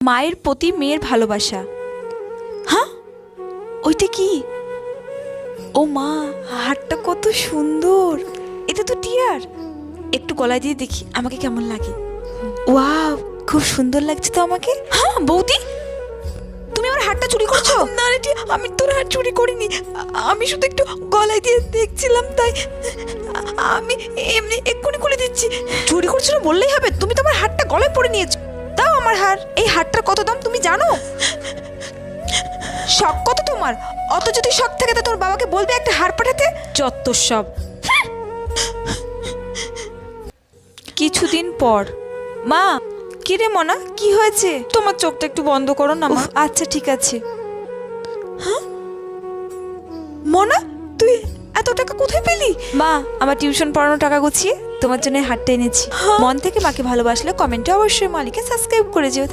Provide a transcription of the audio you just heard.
মায়ের প্রতি মেয়ের ভালোবাসা। হ্যাঁ, ওইটা কি? ও মা, হারটা কত সুন্দর! এটা তো টিয়ার। একটু গলায় দিয়ে দেখি আমাকে কেমন লাগে। ওয়াও, খুব সুন্দর লাগছে তো আমাকে। হ্যাঁ বৌদি, তুমি আমার হারটা চুরি করছো? না রে টিয়া, আমি তোর হার চুরি করিনি। আমি শুধু একটু গলায় দিয়ে দেখছিলাম, তাই আমি এমনি এক্ষুনি খুলে দিচ্ছি। চুরি করছো বললেই হবে? তুমি তো আমার হারটা গলায় পরে নিয়েছো। দাও আমার হার। এই হারটার কত দাম তুমি জানো? শখ কত তোমার? অত যদি শখ থাকে তো তোর বাবাকে বলবে একটা হার পাঠাতে। যত সব। কিছুদিন পর। মা, কি রে মনা, কি হয়েছে? তোমার চোখটা একটু বন্ধ করো না মা। আচ্ছা ঠিক আছে। হ্যাঁ মনা, তুই এত টাকা কোথায় পেলি? মা, আমার টিউশন পড়ানোর টাকা গুছিয়ে তোমার জন্য হারটা এনেছি। মন থেকে মাকে ভালোবাসলে কমেন্টে অবশ্যই মালিকে সাবস্ক্রাইব করে যেও।